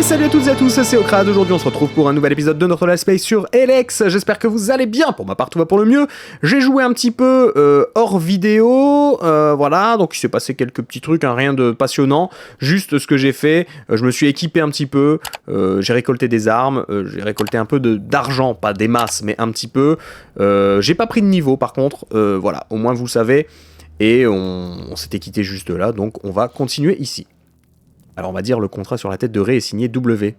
Salut à toutes et à tous, c'est Ocrad. Aujourd'hui on se retrouve pour un nouvel épisode de notre Let's Play sur Elex. J'espère que vous allez bien, pour ma part tout va pour le mieux. J'ai joué un petit peu hors vidéo, voilà, donc il s'est passé quelques petits trucs, hein, rien de passionnant. Juste ce que j'ai fait, je me suis équipé un petit peu, j'ai récolté des armes, j'ai récolté un peu d'argent, pas des masses, mais un petit peu. J'ai pas pris de niveau par contre, voilà, au moins vous le savez. Et on s'était quitté juste là, donc on va continuer ici. Alors on va dire le contrat sur la tête de Ray est signé W.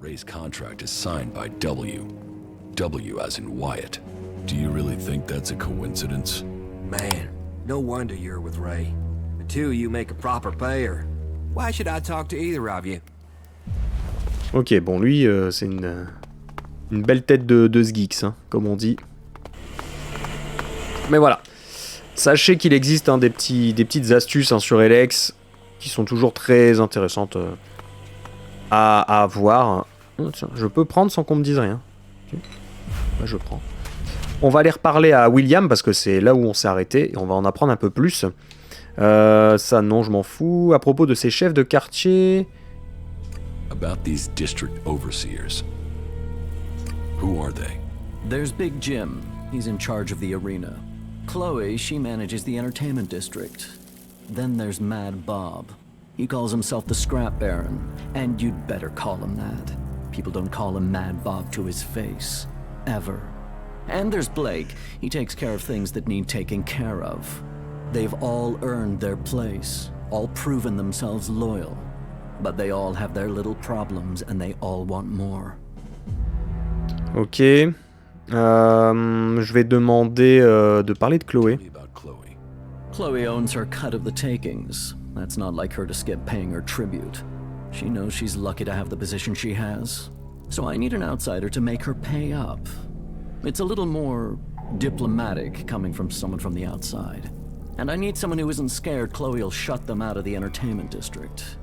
Ray's contract is signed by W. W as in Wyatt. Do you really think that's a coincidence? Man, no wonder you're with Ray. The two of you make a proper pair. Why should I talk to either of you? Ok, bon lui c'est une belle tête de Sgeeks, hein, comme on dit. Mais voilà. Sachez qu'il existe des petites astuces sur Elex qui sont toujours très intéressantes à voir. Oh, tiens, je peux prendre sans qu'on me dise rien. Okay. Là, je prends. On va aller reparler à William parce que c'est là où on s'est arrêté et on va en apprendre un peu plus. Ça non, je m'en fous. À propos de ces chefs de quartier... About these district overseers. Who are they? There's Big Jim. He's in charge of the arena. Chloe, she manages the entertainment district. Then there's Mad Bob. He calls himself the Scrap Baron, and you'd better call him that. People don't call him Mad Bob to his face. Ever. And there's Blake. He takes care of things that need taking care of. They've all earned their place, all proven themselves loyal. But they all have their little problems, and they all want more. Ok. Je vais demander de parler de Chloé. Chloe owns her cut of the takings. That's not like her to skip paying her tribute. She knows she's lucky to have the position she has. So I need an outsider to make her pay up. It's a little more diplomatic coming from someone from the outside. And I need someone who isn't scared Chloe will shut them out of the entertainment district.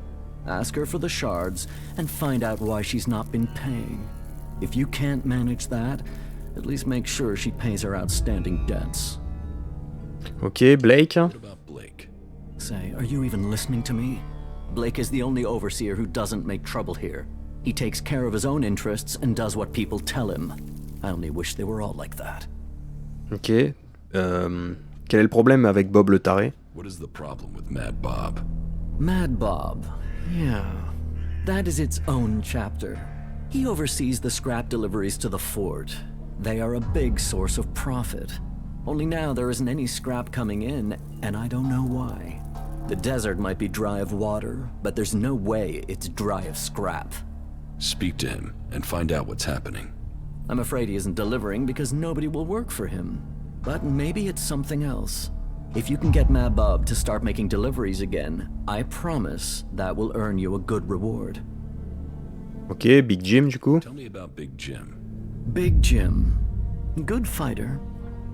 Ask her for the shards and find out why she's not been paying. If you can't manage that, at least make sure she pays her outstanding debts. Ok, Blake. What about Blake? Say, are you even listening to me? Blake is the only overseer who doesn't make trouble here. He takes care of his own interests and does what people tell him. I only wish they were all like that. Ok. Quel est le problème avec Bob le taré? What is the problem with Mad Bob? Mad Bob. Yeah. That is its own chapter. He oversees the scrap deliveries to the fort. They are a big source of profit. Only now there isn't any scrap coming in, and I don't know why. The desert might be dry of water, but there's no way it's dry of scrap. Speak to him and find out what's happening. I'm afraid he isn't delivering because nobody will work for him. But maybe it's something else. If you can get Mad Bob to start making deliveries again, I promise that will earn you a good reward. Ok, Big Jim du coup. Tell me about Big Jim. Big Jim. Good fighter.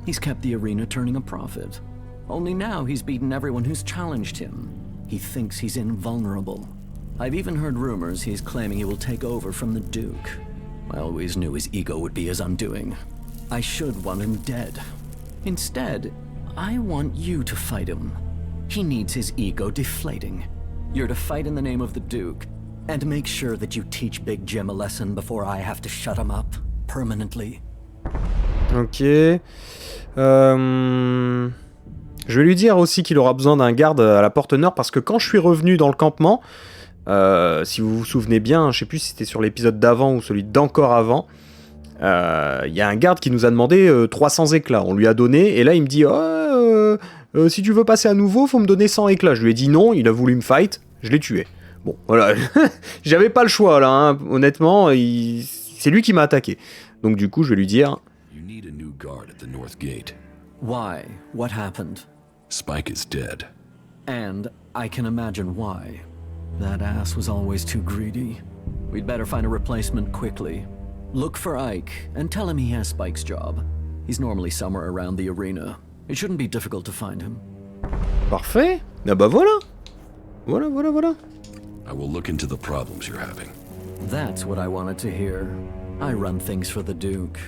He's kept the arena turning a profit. Only now he's beaten everyone who's challenged him. He thinks he's invulnerable. I've even heard rumors he's claiming he will take over from the Duke. I always knew his ego would be his undoing. I should want him dead. Instead, I want you to fight him. He needs his ego deflating. You're to fight in the name of the Duke, and make sure that you teach Big Jim a lesson before I have to shut him up permanently. Ok. Je vais lui dire aussi qu'il aura besoin d'un garde à la porte nord parce que quand je suis revenu dans le campement, si vous vous souvenez bien, je sais plus si c'était sur l'épisode d'avant ou celui d'encore avant, il y a un garde qui nous a demandé 300 éclats. On lui a donné et là il me dit si tu veux passer à nouveau, faut me donner 100 éclats. Je lui ai dit non, il a voulu me fight, je l'ai tué. Bon, voilà, j'avais pas le choix là, hein. Honnêtement, c'est lui qui m'a attaqué. Donc du coup, je vais lui dire... You need a new guard at the north gate. Why? What happened? Spike is dead. And I can imagine why. That ass was always too greedy. We'd better find a replacement quickly. Look for Ike, and tell him he has Spike's job. He's normally somewhere around the arena. It shouldn't be difficult to find him. Parfait. Ah bah voilà. Voilà. I will look into the problems you're having. That's what I wanted to hear. I run things for the Duke.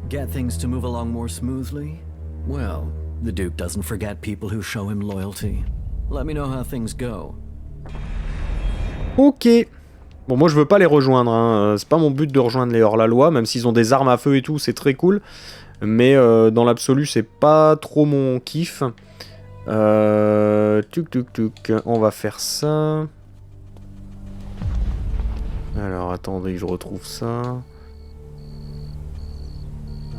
Get things to move along more smoothly? Well, the Duke doesn't forget people who show him loyalty. Let me know how things go. Ok. Bon, moi je veux pas les rejoindre, hein. C'est pas mon but de rejoindre les hors-la-loi, même s'ils ont des armes à feu et tout, c'est très cool. Mais dans l'absolu, c'est pas trop mon kiff. Tuc tuc tuc, on va faire ça. Alors attendez que je retrouve ça.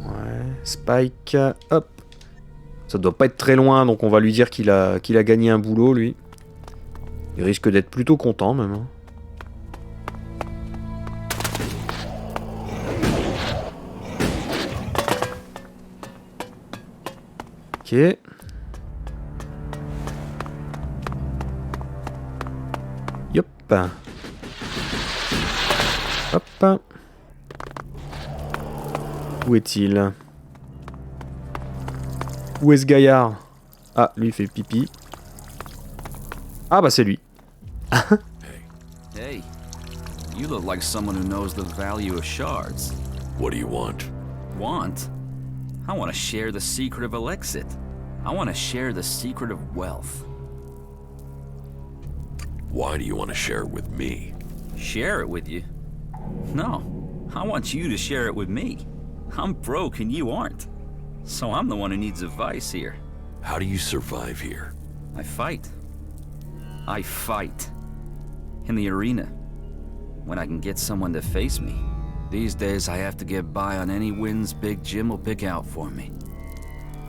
Ouais, Spike, hop. Ça doit pas être très loin, donc on va lui dire qu'il a gagné un boulot, lui. Il risque d'être plutôt content, même. Hein. Ok. Yop. Hop. Où est-il? Où est ce gaillard? Ah, lui il fait pipi. Ah bah c'est lui. Hey, you look like someone who knows the value of shards. What do you want? Want? I want to share the secret of Elexit. I want to share the secret of wealth. Why do you want to share it with me? Share it with you? No, I want you to share it with me. I'm broke and you aren't. So I'm the one who needs advice here. How do you survive here? I fight. I fight. In the arena. When I can get someone to face me. These days I have to get by on any wins Big Jim will pick out for me.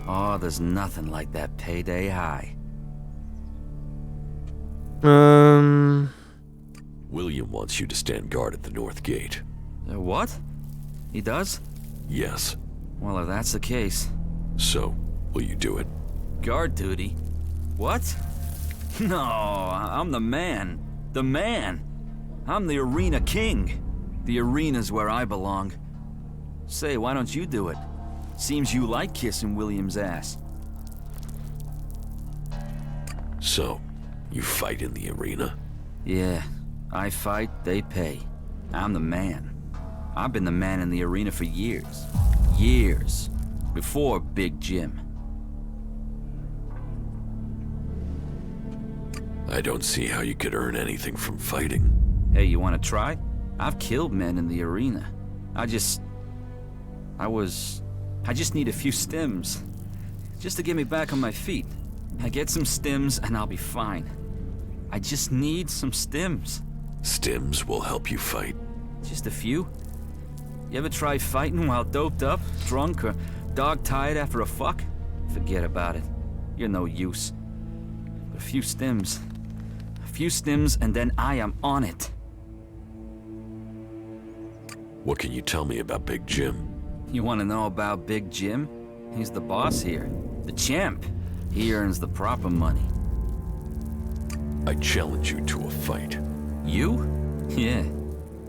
Oh, there's nothing like that payday high. William wants you to stand guard at the north gate. What? He does? Yes. Well, if that's the case... So, will you do it? Guard duty? What? No, I'm the man. The man. I'm the arena king. The arena's where I belong. Say, why don't you do it? Seems you like kissing William's ass. So, you fight in the arena? Yeah, I fight, they pay. I'm the man. I've been the man in the arena for years. Years. Before Big Jim. I don't see how you could earn anything from fighting. Hey, you wanna try? I've killed men in the arena. I just need a few stims. Just to get me back on my feet. I get some stims and I'll be fine. I just need some stims. Stims will help you fight. Just a few? You ever try fighting while doped up, drunk, or dog-tired after a fuck? Forget about it. You're no use. But a few stims. A few stims and then I am on it. What can you tell me about Big Jim? You want to know about Big Jim? He's the boss here. The champ. He earns the proper money. I challenge you to a fight. You? Yeah.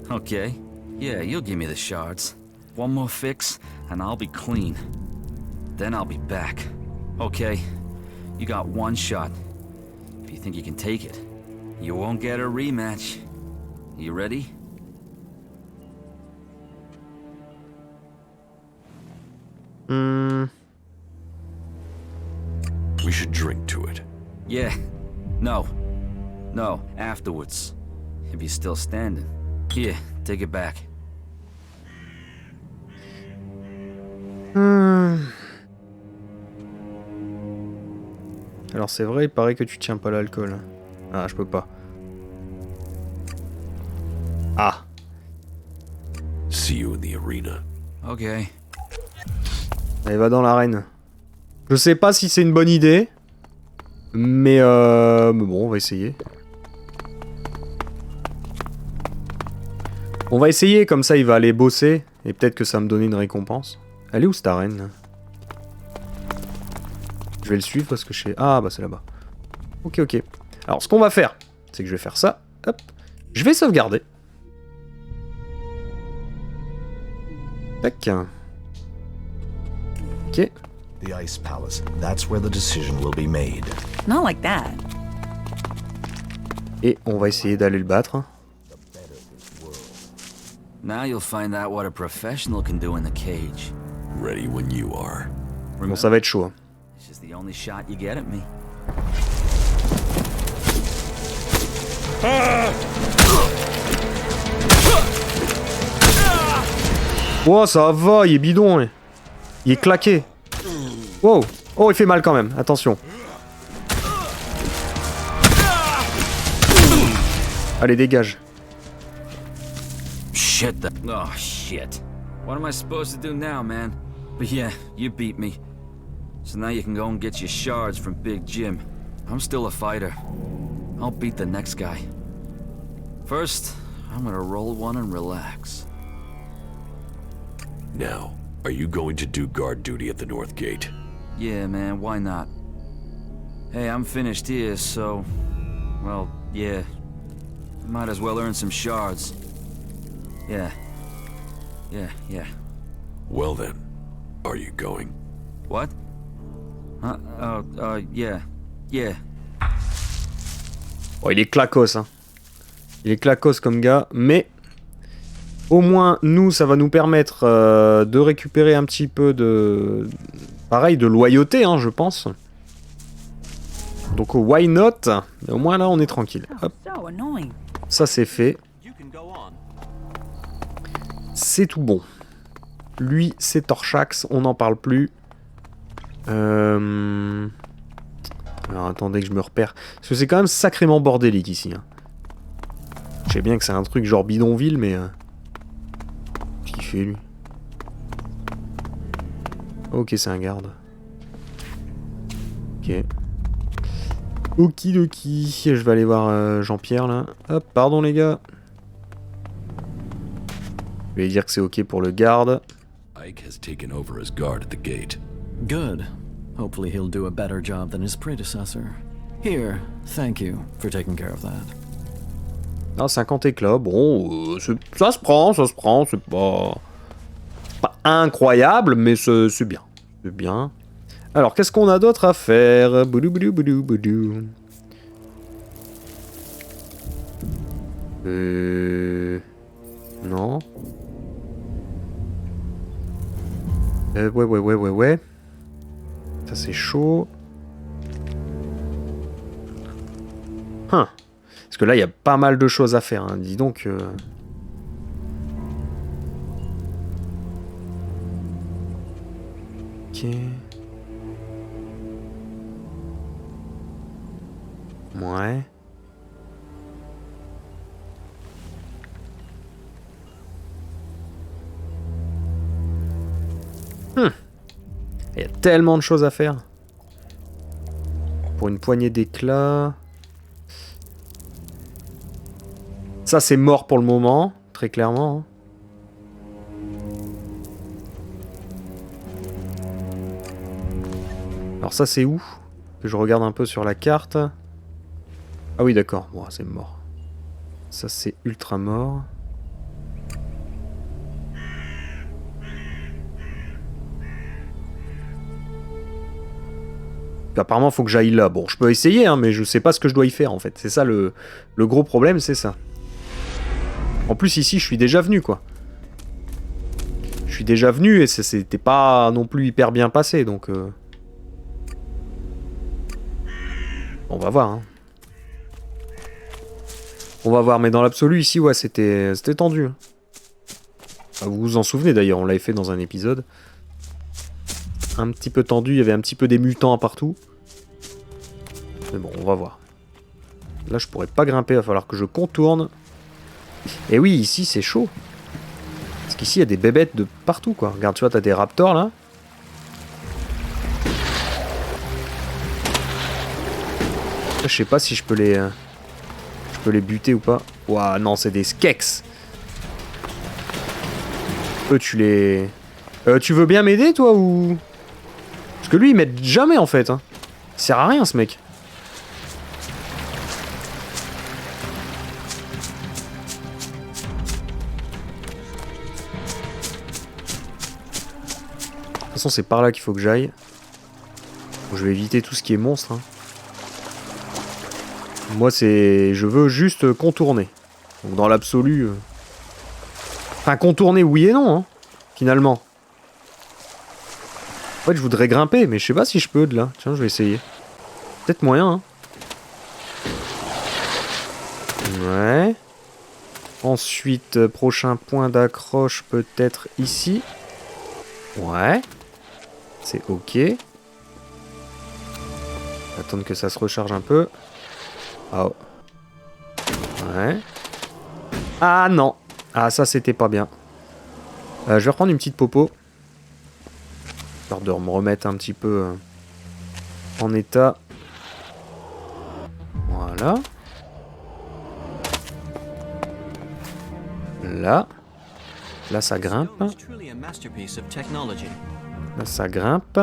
Okay. Yeah, you'll give me the shards. One more fix, and I'll be clean. Then I'll be back. Okay. You got one shot. If you think you can take it, you won't get a rematch. You ready? We should drink to it. Yeah. No. No, afterwards. If you're still standing. Here, take it back. Alors c'est vrai, il paraît que tu tiens pas l'alcool. Ah, je peux pas. Ah. See you in the arena. Okay. Allez, va dans l'arène. Je sais pas si c'est une bonne idée. Mais bon, on va essayer. On va essayer, comme ça il va aller bosser. Et peut-être que ça va me donner une récompense. Elle est où cette arène là? Je vais le suivre parce que je sais... Ah bah c'est là-bas. Ok, ok. Alors ce qu'on va faire, c'est que je vais faire ça. Hop. Je vais sauvegarder. Tac. Ok. The Ice Palace. That's where the decision will be made. Not like that. Et on va essayer d'aller le battre. Now you'll find out what a professional can do in the cage. Ready when you are. Bon, ça va être chaud. This is the only shot you get at me. Oh, ça va, il est bidon. Hein. Il est claqué. Wow. Oh, il fait mal quand même. Attention. Allez, dégage. Shit. Oh, shit. What am I supposed to do now, man? But yeah, you beat me. So now you can go and get your shards from Big Jim. I'm still a fighter. I'll beat the next guy. First, I'm gonna roll one and relax. Now, are you going to do guard duty at the North Gate? Yeah, man, why not? Hey, I'm finished here, so... Well, yeah. Might as well earn some shards. Yeah. Yeah. Well then, are you going? What? Yeah. Oh, il est clacos, hein. Il est clacos comme gars, mais... Au moins, nous, ça va nous permettre de récupérer un petit peu de... Pareil, de loyauté, hein, je pense. Donc, why not? Mais au moins, là, on est tranquille. Hop. Ça, c'est fait. C'est tout bon. Lui, c'est Torchax, on n'en parle plus. Alors, attendez que je me repère. Parce que c'est quand même sacrément bordélique, ici. Hein. Je sais bien que c'est un truc genre bidonville, mais... Qu'est-ce qu'il fait, lui? Ok, c'est un garde. Ok. Okidoki. Je vais aller voir Jean-Pierre, là. Hop, pardon, les gars. Je vais dire que c'est ok pour le garde. Ike has taken over as guard at the gate. Good. Hopefully he'll do a better job than his predecessor. Here, thank you for taking care of that. Ah, 50 éclats, bon, ça se prend, c'est pas incroyable, mais c'est bien. C'est bien. Alors, qu'est-ce qu'on a d'autre à faire? Boudou, boudou, boudou, boudou. Non. Ouais. Ça, c'est chaud. Parce que là, il y a pas mal de choses à faire, hein. Dis donc... Ok... Ouais... Il y a tellement de choses à faire. Pour une poignée d'éclats... Ça, c'est mort pour le moment, très clairement. Alors ça, c'est où? Que je regarde un peu sur la carte. Ah oui, d'accord. Bon, c'est mort. Ça, c'est ultra mort. Apparemment, il faut que j'aille là. Bon, je peux essayer, hein, mais je sais pas ce que je dois y faire, en fait. C'est ça, le gros problème, c'est ça. En plus, ici, je suis déjà venu, quoi. Je suis déjà venu, et c'était pas non plus hyper bien passé, donc... On va voir, hein. On va voir, mais dans l'absolu, ici, ouais, c'était tendu. Ah, vous vous en souvenez, d'ailleurs, on l'avait fait dans un épisode. Un petit peu tendu, il y avait un petit peu des mutants partout. Mais bon, on va voir. Là, je pourrais pas grimper, il va falloir que je contourne. Et oui, ici, c'est chaud. Parce qu'ici, il y a des bébêtes de partout, quoi. Regarde, tu vois, t'as des raptors, là. Je sais pas si je peux les... Je peux les buter ou pas. Ouah, non, c'est des skeks. Eux, tu les... tu veux bien m'aider, toi, ou... Parce que lui, il m'aide jamais, en fait. Hein. Il sert à rien, ce mec. De toute façon, c'est par là qu'il faut que j'aille. Bon, je vais éviter tout ce qui est monstre. Hein. Moi, c'est... Je veux juste contourner. Donc, dans l'absolu... Enfin, contourner, oui et non, hein, finalement. En fait, je voudrais grimper, mais je sais pas si je peux de là. Tiens, je vais essayer. Peut-être moyen, hein. Ouais. Ensuite, prochain point d'accroche peut-être ici. Ouais. C'est ok. Attendre que ça se recharge un peu. Oh. Ouais. Ah non. Ah ça c'était pas bien. Je vais reprendre une petite popo. Histoire de me remettre un petit peu en état. Voilà. Là. Là ça grimpe. Là ça grimpe.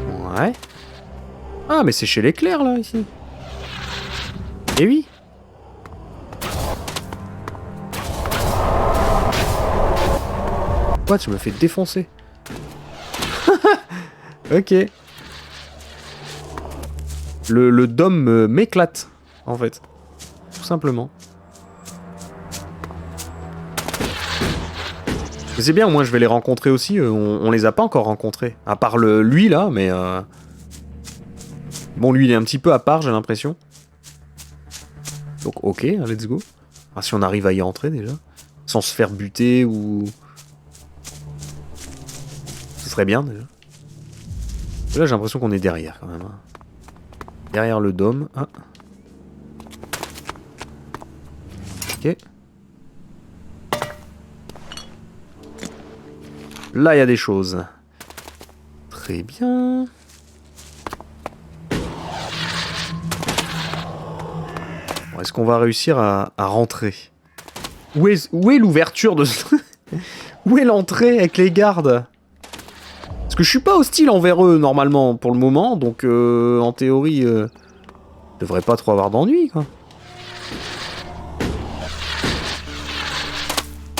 Ouais. Ah mais c'est chez l'éclair là ici. Eh oui. What, je me fais défoncer. Ok. Le dôme m'éclate, en fait. Tout simplement. C'est bien, au moins je vais les rencontrer aussi. On les a pas encore rencontrés. À part lui là, mais... Bon, lui il est un petit peu à part, j'ai l'impression. Donc ok, let's go. Ah, si on arrive à y entrer déjà. Sans se faire buter ou... Ce serait bien déjà. Là j'ai l'impression qu'on est derrière quand même. Hein. Derrière le dôme. Ah. Ok. Là il y a des choses. Très bien. Bon, est-ce qu'on va réussir à rentrer? Où est l'ouverture de... Où est l'entrée avec les gardes? Parce que je suis pas hostile envers eux normalement pour le moment, donc en théorie, je devrais pas trop avoir d'ennui quoi.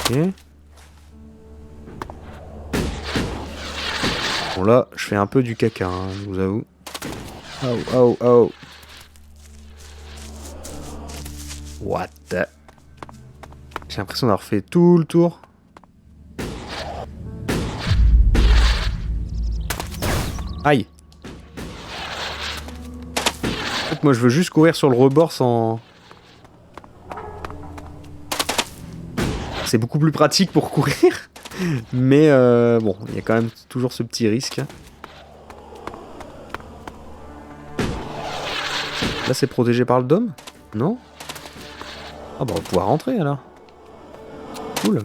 Ok. Bon là, je fais un peu du caca, hein, je vous avoue. Oh oh oh. What the... J'ai l'impression d'avoir fait tout le tour. Aïe. En fait, moi je veux juste courir sur le rebord sans... C'est beaucoup plus pratique pour courir. Mais bon, il y a quand même toujours ce petit risque. Là c'est protégé par le dôme? Non? Ah bah on va pouvoir rentrer alors. Cool.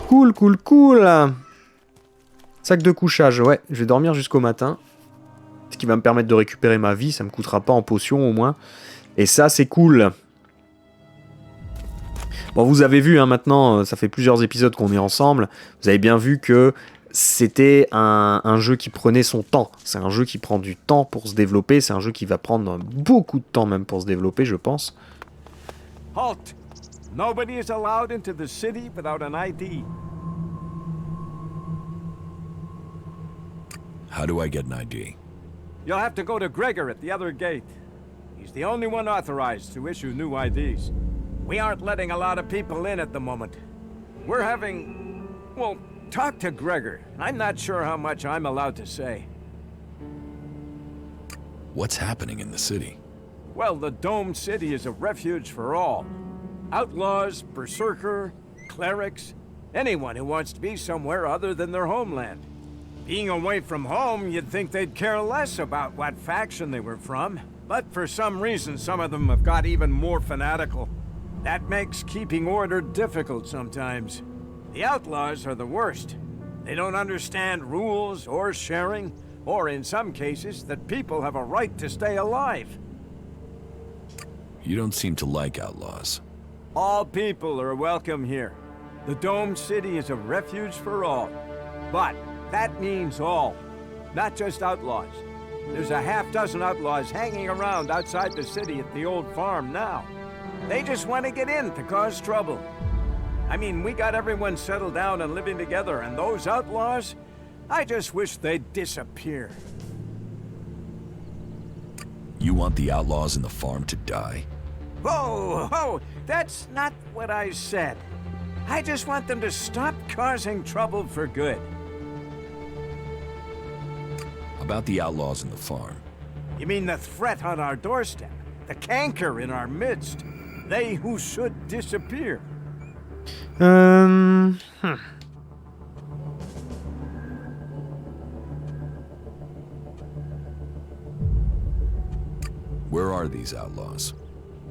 Cool, cool, cool. Sac de couchage, ouais, je vais dormir jusqu'au matin. Ce qui va me permettre de récupérer ma vie, ça me coûtera pas en potion au moins. Et ça, c'est cool. Bon, vous avez vu, hein, maintenant, ça fait plusieurs épisodes qu'on est ensemble. Vous avez bien vu que c'était un jeu qui prenait son temps. C'est un jeu qui prend du temps pour se développer. C'est un jeu qui va prendre beaucoup de temps même pour se développer, je pense. Halt! Nobody is allowed into the city without an ID. How do I get an ID? You'll have to go to Gregor at the other gate. He's the only one authorized to issue new IDs. We aren't letting a lot of people in at the moment. We're having... well, talk to Gregor. I'm not sure how much I'm allowed to say. What's happening in the city? Well, the Dome City is a refuge for all. Outlaws, berserker, clerics, anyone who wants to be somewhere other than their homeland. Being away from home, you'd think they'd care less about what faction they were from. But for some reason, some of them have got even more fanatical. That makes keeping order difficult sometimes. The outlaws are the worst. They don't understand rules or sharing, or in some cases, that people have a right to stay alive. You don't seem to like outlaws. All people are welcome here. The Dome City is a refuge for all. But that means all, not just outlaws. There's a half-dozen outlaws hanging around outside the city at the old farm now. They just want to get in to cause trouble. I mean, we got everyone settled down and living together, and those outlaws, I just wish they'd disappear. You want the outlaws in the farm to die? Whoa, whoa, that's not what I said. I just want them to stop causing trouble for good. About the outlaws in the farm. You mean the threat on our doorstep? The canker in our midst? They who should disappear? Where are these outlaws?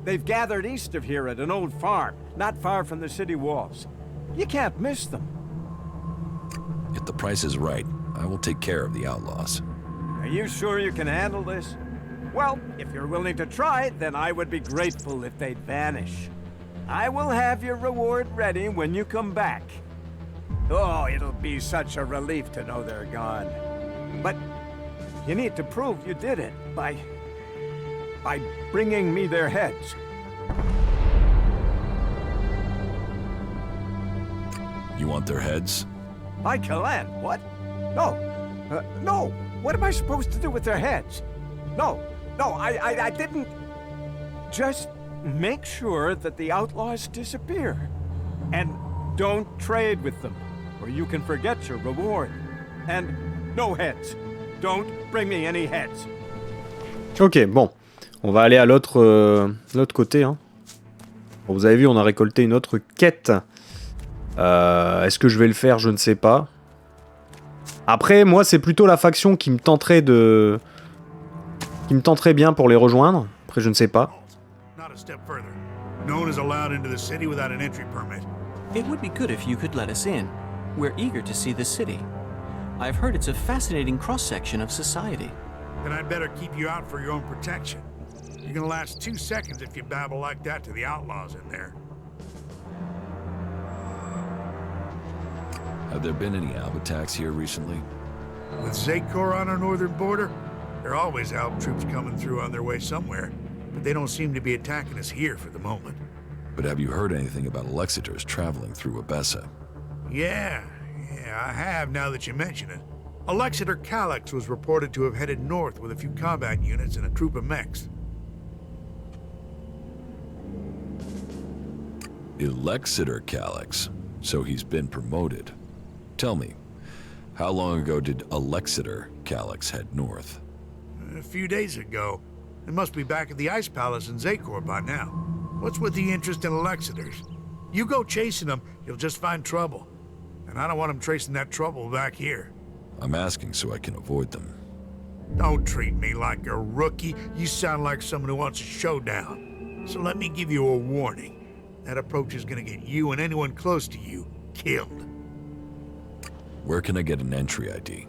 They've gathered east of here at an old farm, not far from the city walls. You can't miss them. If the price is right, I will take care of the outlaws. Are you sure you can handle this? Well, if you're willing to try, then I would be grateful if they'd vanish. I will have your reward ready when you come back. Oh, it'll be such a relief to know they're gone. But you need to prove you did it by bringing me their heads. You want their heads? By Kalan, what? No. No. What am I supposed to do with their heads? No. No, I didn't. Just make sure that the outlaws disappear. And don't trade with them, or you can forget your reward. And no heads. Don't bring me any heads. Ok, bon. On va aller à l'autre côté. Hein. Bon, vous avez vu, on a récolté une autre quête. Est-ce que je vais le faire? Je ne sais pas. Après, moi, c'est plutôt la faction qui me tenterait bien pour les rejoindre. Après, je ne sais pas. Not a step further. No one is allowed into the city without an entry permit. It would be good if you could let us in. We're eager to see the city. I've heard it's a fascinating cross-section of society. Then I'd better keep you out for your own protection. You're gonna last 2 seconds if you babble like that to the outlaws in there. Have there been any Alb attacks here recently? With Zakor on our northern border, there are always Alb troops coming through on their way somewhere, but they don't seem to be attacking us here for the moment. But have you heard anything about Alexiters traveling through Abessa? Yeah, I have now that you mention it. Alexiter Calyx was reported to have headed north with a few combat units and a troop of mechs. Alexiter Calyx? So he's been promoted. Tell me, how long ago did Alexiter Calyx head north? A few days ago. They must be back at the Ice Palace in Zakor by now. What's with the interest in Alexiters? You go chasing them, you'll just find trouble. And I don't want them tracing that trouble back here. I'm asking so I can avoid them. Don't treat me like a rookie. You sound like someone who wants a showdown. So let me give you a warning. That approach is gonna get you and anyone close to you killed. Where can I get an entry ID?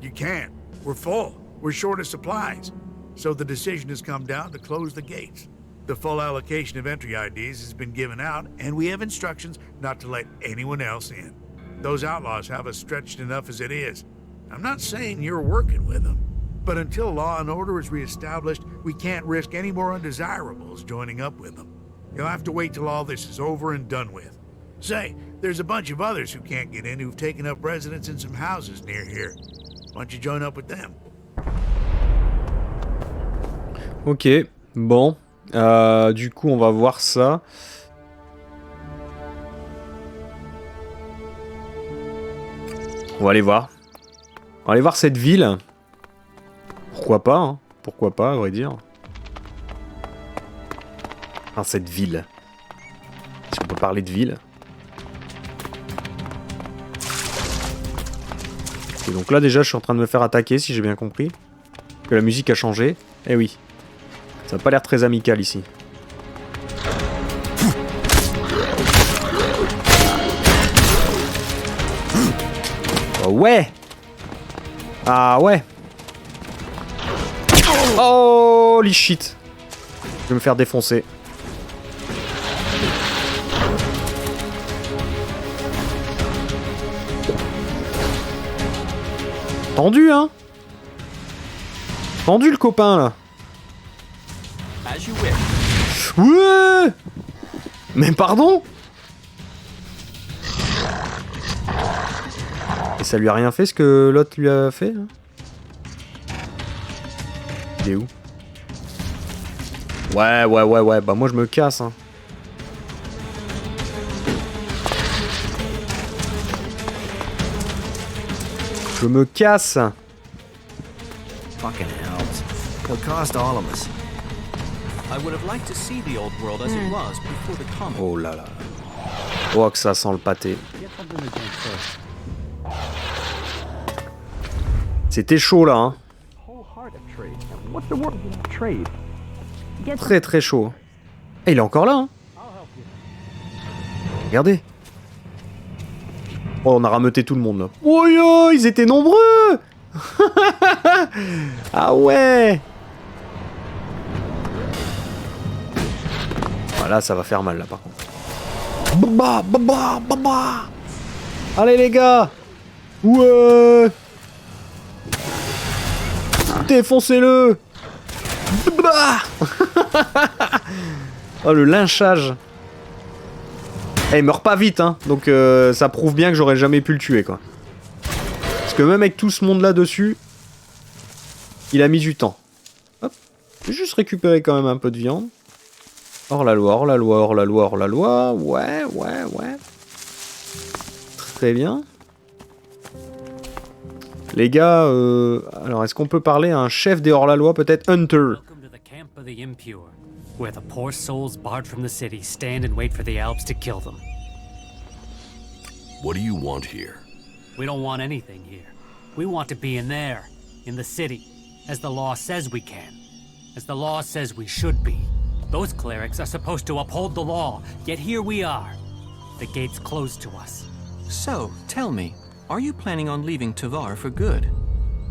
You can't. We're full. We're short of supplies. So the decision has come down to close the gates. The full allocation of entry IDs has been given out, and we have instructions not to let anyone else in. Those outlaws have us stretched enough as it is. I'm not saying you're working with them, but until law and order is reestablished, we can't risk any more undesirables joining up with them. You'll have to wait till all this is over and done with. Say, there's a bunch of others who can't get in who've taken up residence in some houses near here. Why don't you join up with them? Ok, bon. Du coup, on va voir ça. On va aller voir. On va aller voir cette ville. Pourquoi pas, hein. Pourquoi pas, à vrai dire. Enfin, cette ville. Si on peut parler de ville. Et donc là, déjà, je suis en train de me faire attaquer, si j'ai bien compris. Que la musique a changé. Eh oui. Ça n'a pas l'air très amical ici. Oh ouais! Ah ouais! Holy shit! Je vais me faire défoncer. Tendu, hein? Tendu le copain là. Ouais! Mais pardon? Et ça lui a rien fait ce que l'autre lui a fait hein? Il est où? Ouais, bah moi je me casse hein. Je me casse. Fucking hell. It'll cost all of us. I would have liked to see the old world as it was before the comet. Oh là là. Oh que ça sent le pâté. C'était chaud là, hein. Très très chaud. Et il est encore là, hein. Regardez. Oh, on a rameuté tout le monde là. Oh yo, ils étaient nombreux. Ah ouais. Ah, là, ça va faire mal là par contre. Baba, baba, baba. Allez les gars. Ouais. Défoncez-le. Oh le lynchage. Eh, il meurt pas vite, hein. Donc ça prouve bien que j'aurais jamais pu le tuer, quoi. Parce que même avec tout ce monde là dessus, il a mis du temps. Hop. Je vais juste récupérer quand même un peu de viande. Hors la loi, hors la loi, hors la loi, hors la loi. Ouais, ouais, ouais. Très bien. Les gars, alors est-ce qu'on peut parler à un chef des hors-la-loi, peut-être Hunter? Welcome to the camp of the impure, where the poor souls barred from the city stand and wait for the Alps to kill them. What do you want here? We don't want anything here. We want to be in there, in the city, as the law says we can, as the law says we should be. Those clerics are supposed to uphold the law, yet here we are. The gate's closed to us. So, tell me, are you planning on leaving Tovar for good?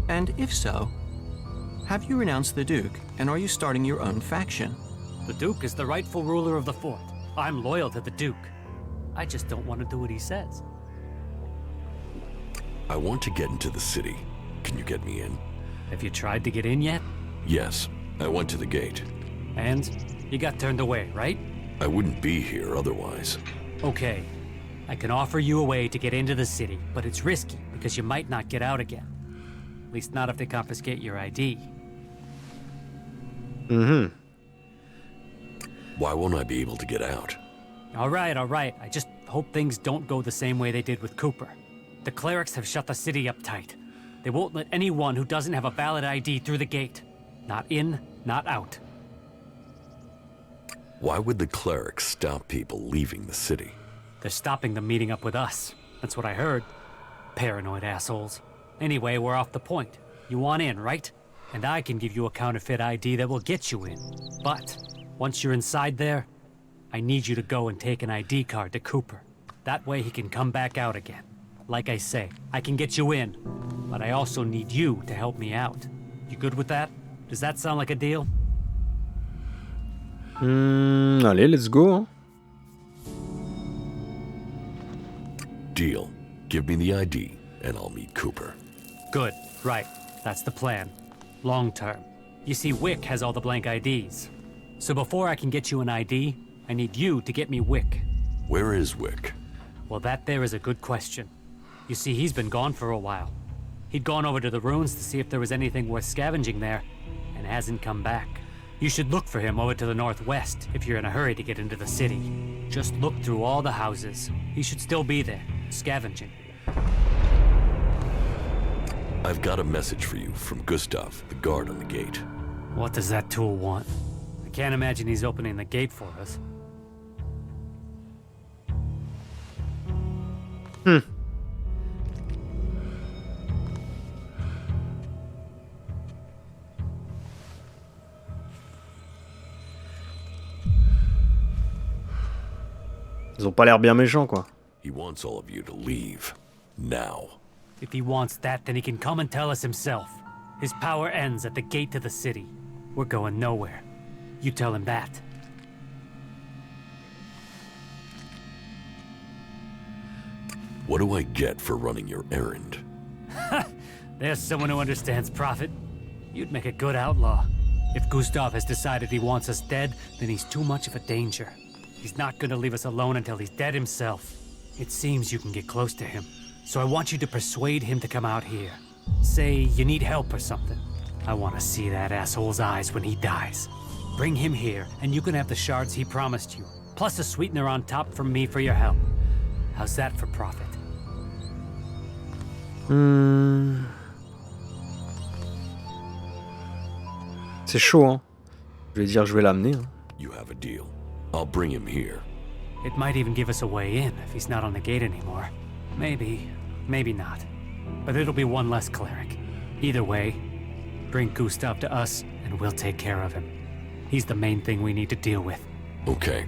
And if so, have you renounced the Duke, and are you starting your own faction? The Duke is the rightful ruler of the fort. I'm loyal to the Duke. I just don't want to do what he says. I want to get into the city. Can you get me in? Have you tried to get in yet? Yes, I went to the gate. And you got turned away, right? I wouldn't be here otherwise. Okay. I can offer you a way to get into the city, but it's risky because you might not get out again. At least not if they confiscate your ID. Mm-hmm. Why won't I be able to get out? All right. I just hope things don't go the same way they did with Cooper. The clerics have shut the city up tight. They won't let anyone who doesn't have a valid ID through the gate. Not in, not out. Why would the clerics stop people leaving the city? They're stopping them meeting up with us. That's what I heard. Paranoid assholes. Anyway, we're off the point. You want in, right? And I can give you a counterfeit ID that will get you in. But once you're inside there, I need you to go and take an ID card to Cooper. That way he can come back out again. Like I say, I can get you in, but I also need you to help me out. You good with that? Does that sound like a deal? Allez, let's go, hein. Deal. Give me the ID, and I'll meet Cooper. Good, right. That's the plan. Long term. You see, Wick has all the blank IDs. So before I can get you an ID, I need you to get me Wick. Where is Wick? Well, that there is a good question. You see, he's been gone for a while. He'd gone over to the ruins to see if there was anything worth scavenging there, and hasn't come back. You should look for him over to the northwest if you're in a hurry to get into the city. Just look through all the houses. He should still be there, scavenging. I've got a message for you from Gustav, the guard on the gate. What does that tool want? I can't imagine he's opening the gate for us. Ils ont pas l'air bien méchants, quoi. He wants all of you to leave. Now. If he wants that, then he can come and tell us himself. His power ends at the gate to the city. We're going nowhere. You tell him that. What do I get for running your errand? There's someone who understands profit. You'd make a good outlaw. If Gustav has decided he wants us dead, then he's too much of a danger. He's not gonna leave us alone until he's dead himself. It seems you can get close to him. So I want you to persuade him to come out here. Say you need help or something. I want to see that asshole's eyes when he dies. Bring him here, and you can have the shards he promised you, plus a sweetener on top from me for your help. How's that for profit? C'est chaud, hein. Je vais dire, je vais l'amener. Hein. You have a deal. I'll bring him here. It might even give us a way in if he's not on the gate anymore. Maybe, maybe not. But it'll be one less cleric. Either way, bring Gustav to us and we'll take care of him. He's the main thing we need to deal with. Okay,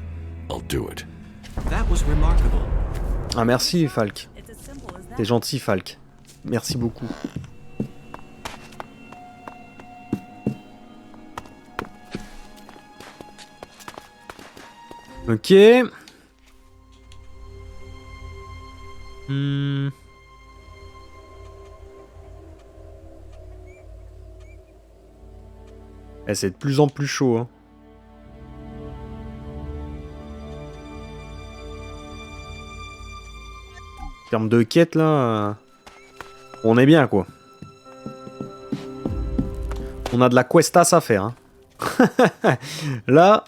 I'll do it. That was remarkable. Ah merci Falk. T'es gentil Falk. Merci beaucoup. Ok. Eh, c'est de plus en plus chaud, hein. En termes de quête, là, on est bien, quoi. On a de la questas à faire, hein. Là,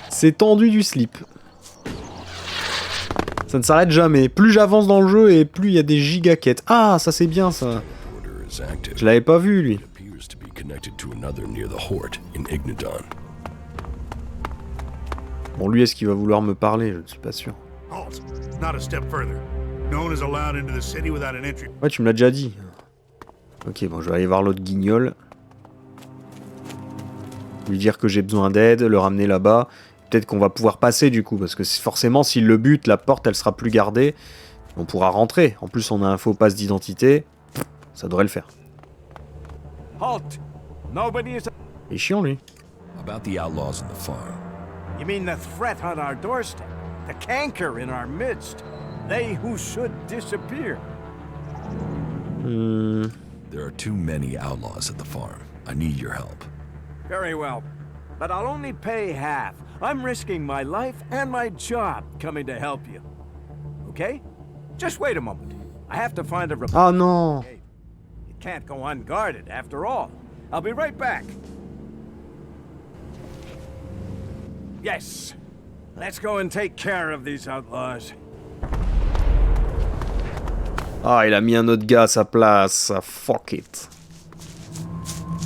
c'est tendu du slip. Ça ne s'arrête jamais. Plus j'avance dans le jeu et plus il y a des giga quêtes. Ah, ça c'est bien, ça. Je l'avais pas vu, lui. Bon, lui, est-ce qu'il va vouloir me parler? Je ne suis pas sûr. Ouais, tu me l'as déjà dit. Ok, bon, je vais aller voir l'autre guignol. Lui dire que j'ai besoin d'aide, le ramener là-bas. Peut-être qu'on va pouvoir passer, du coup, parce que forcément, s'il le bute, la porte, elle sera plus gardée. On pourra rentrer. En plus, on a un faux passe d'identité. Ça devrait le faire. Halt! Nobody is... Il est chiant, lui. About the outlaws in the farm. You mean the threat on our doorstep? The canker in our midst? They who should disappear? There are too many outlaws at the farm. I need your help. Very well. But I'll only pay half. I'm risking my life and my job coming to help you. Okay? Just wait a moment. I have to find a... Ah non! It can't go unguarded, after all. I'll be right back. Yes. Let's go and take care of these outlaws. Ah, il a mis un autre gars à sa place. Ah, fuck it.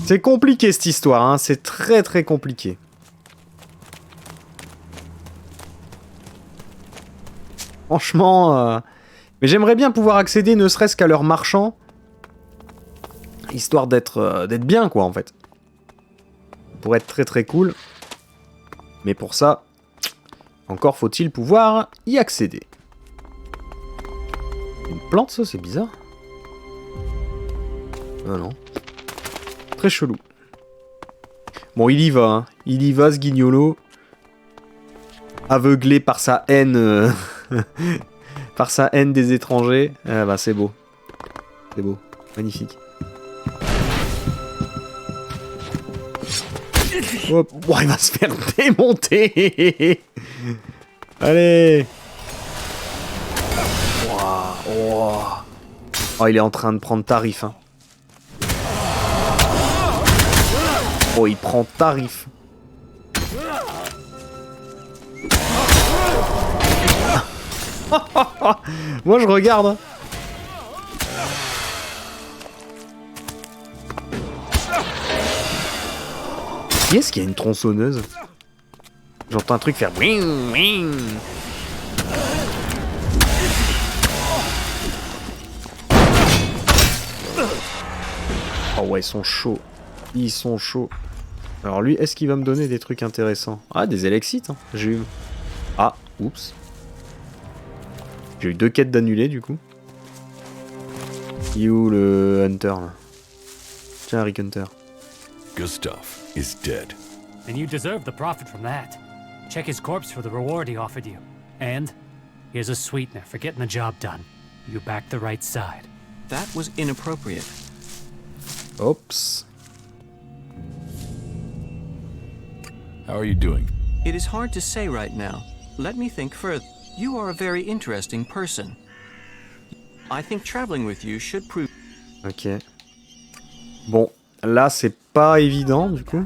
C'est compliqué cette histoire, hein. C'est très très compliqué. Franchement, mais j'aimerais bien pouvoir accéder ne serait-ce qu'à leurs marchands. Histoire d'être bien, quoi, en fait. Pour être très très cool. Mais pour ça, encore faut-il pouvoir y accéder. Une plante, ça, c'est bizarre. Ah non. Très chelou. Bon, il y va, hein. Il y va, ce guignolo. Aveuglé par sa haine... par sa haine des étrangers. Ah bah, c'est beau. C'est beau. Magnifique. Hop. Oh, il va se faire démonter. Allez. Oh, il est en train de prendre tarif, hein. Oh, il prend tarif. Moi, je regarde. Hein. Qui est-ce qu'il y a une tronçonneuse? J'entends un truc faire... Oh ouais, ils sont chauds. Ils sont chauds. Alors lui, est-ce qu'il va me donner des trucs intéressants? Ah, des élexites, hein. J'ai eu... Ah, oups. J'ai eu 2 quêtes d'annulées, du coup. Il est où le Hunter, là? Tiens, Rick Hunter. Gustav is dead. And you deserve the profit from that. Check his corpse for the reward he offered you. And here's a sweetener for getting the job done. You backed the right side. That was inappropriate. Oops. How are you doing? It is hard to say right now. Let me think further. You are a very interesting person. I think traveling with you should prove... Ok. Bon, là, c'est pas évident, du coup.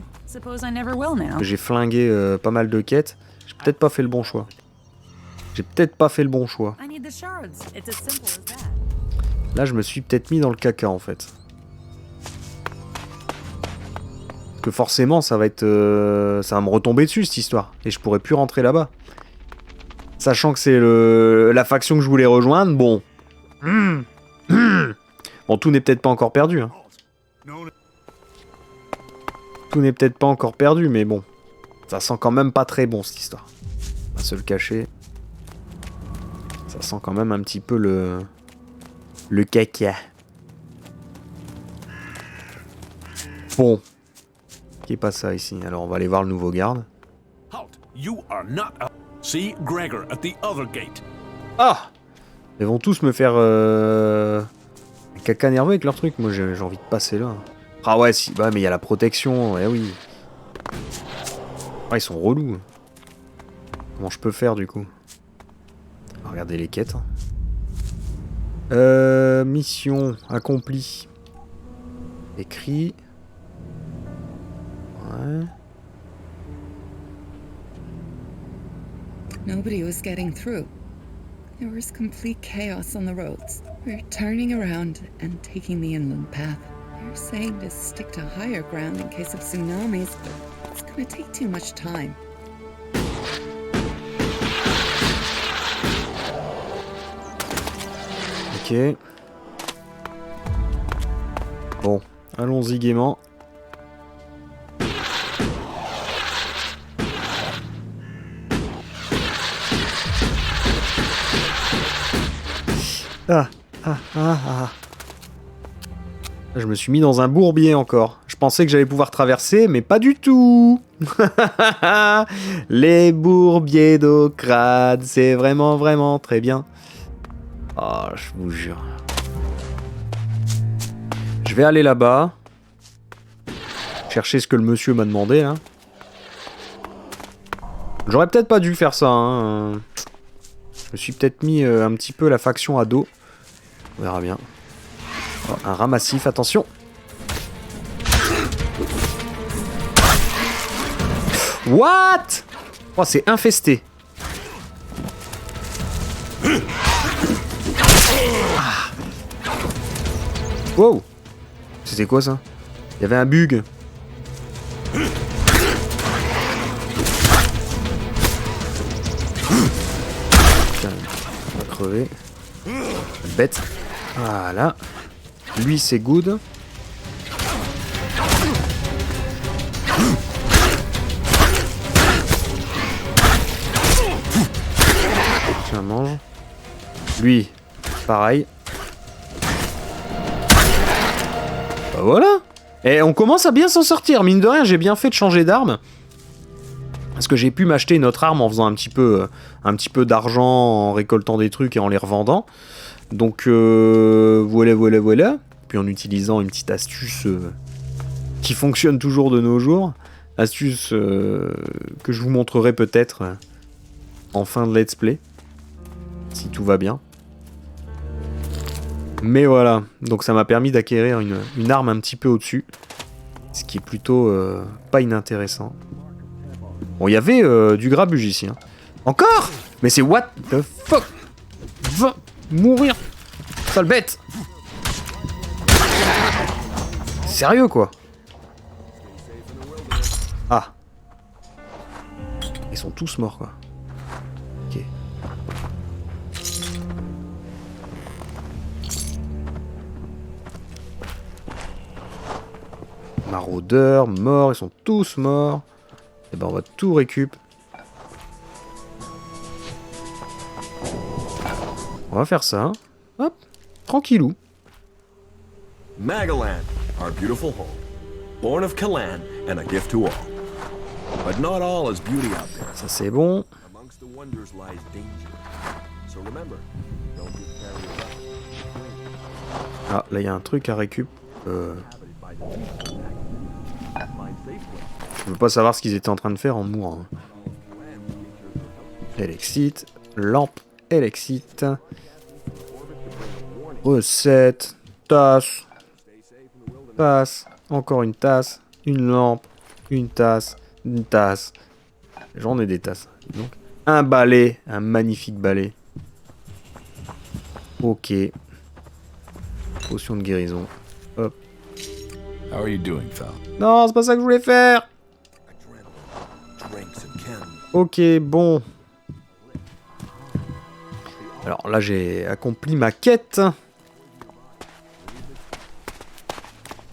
J'ai flingué pas mal de quêtes. J'ai peut-être pas fait le bon choix. Là, je me suis peut-être mis dans le caca, en fait. que forcément, ça va être... ça va me retomber dessus, cette histoire. Et je pourrais plus rentrer là-bas. Sachant que c'est la faction que je voulais rejoindre, bon... Bon, tout n'est peut-être pas encore perdu. Hein. Tout n'est peut-être pas encore perdu, mais bon. Ça sent quand même pas très bon, cette histoire. On va se le cacher. Ça sent quand même un petit peu le caca. Bon. Qui est pas ça ici? Alors, on va aller voir le nouveau garde. Halt! You are not a... See Gregor at the other gate. Ah! Ils vont tous me faire caca nerveux avec leur truc. Moi, j'ai envie de passer là. Ah ouais, si. Bah, mais il y a la protection. Ouais, oui. Ah, ils sont relous. Comment je peux faire du coup? Regardez les quêtes. Mission accomplie. Écrit. Ouais. Nobody was getting through. There was complete chaos on the roads. We're turning around and taking the inland path. They're saying to stick to higher ground in case of tsunamis, but it's gonna take too much time. Ok. Bon, allons-y gaiement. Je me suis mis dans un bourbier encore. Je pensais que j'allais pouvoir traverser, mais pas du tout. Les bourbiers d'Ocrade, c'est vraiment, vraiment très bien. Oh, je vous jure. Je vais aller là-bas. Chercher ce que le monsieur m'a demandé, là. J'aurais peut-être pas dû faire ça, hein. Je me suis peut-être mis un petit peu la faction à dos. On verra bien. Oh, un ramassif, attention. What? Oh, c'est infesté. Ah. Wow. C'était quoi ça? Il y avait un bug. Putain, on va crever. Bête. Voilà. Lui, c'est good. Tiens, mange. Lui, pareil. Bah voilà. Et on commence à bien s'en sortir. Mine de rien, j'ai bien fait de changer d'arme. Parce que j'ai pu m'acheter une autre arme en faisant un petit peu d'argent, en récoltant des trucs et en les revendant. Donc voilà. Puis en utilisant une petite astuce qui fonctionne toujours de nos jours. Astuce que je vous montrerai peut-être en fin de let's play. Si tout va bien. Mais voilà. Donc ça m'a permis d'acquérir une arme un petit peu au-dessus. Ce qui est plutôt pas inintéressant. Bon, il y avait du grabuge ici. Hein. Encore? Mais c'est what the fuck? Va mourir, sale bête. Sérieux quoi? Ah. Ils sont tous morts quoi. Ok. Maraudeurs, morts, ils sont tous morts. Et ben on va tout récup. On va faire ça. Hop, tranquillou. Magaland, our beautiful home. Born of Kalan and a gift to all. But not all is beauty out there. Ça c'est bon. Amongst the wonders lies danger. So remember, don't get carried away. Ah, là il y a un truc à récup. Je veux pas savoir ce qu'ils étaient en train de faire en mourant. Elexit, lampe, Elexit. Recette, tasse, tasse, encore une tasse, une lampe, une tasse, une tasse. J'en ai des tasses. Donc, un balai, un magnifique balai. Ok. Potion de guérison. Hop. How are you doing, Val? Non, c'est pas ça que je voulais faire. Ok, bon. Alors là, j'ai accompli ma quête.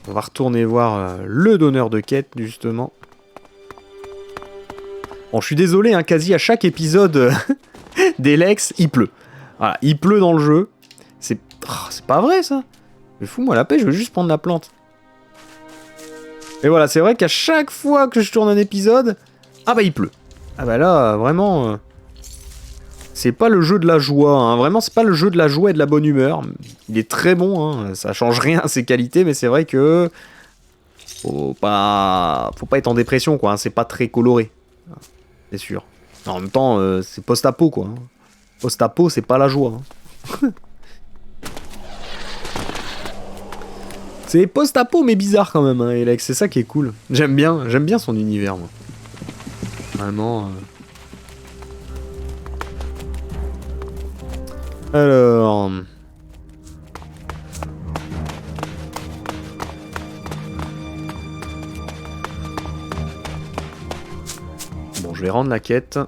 On va retourner voir le donneur de quête, justement. Bon, je suis désolé, hein, quasi à chaque épisode d'Elex, il pleut. Voilà, il pleut dans le jeu. C'est pas vrai, ça. Mais fous-moi la paix, je veux juste prendre la plante. Et voilà, c'est vrai qu'à chaque fois que je tourne un épisode, ah bah il pleut. Ah bah là, vraiment... c'est pas le jeu de la joie, hein. Vraiment, c'est pas le jeu de la joie et de la bonne humeur. Il est très bon, hein. Ça change rien à ses qualités, mais c'est vrai que... faut pas être en dépression, quoi, hein. C'est pas très coloré. C'est sûr. En même temps, c'est post-apo, quoi. Hein. Post-apo, c'est pas la joie. Hein. C'est post-apo, mais bizarre quand même, hein, Elex. C'est ça qui est cool. J'aime bien son univers, moi. Vraiment... Alors... bon, je vais rendre la quête.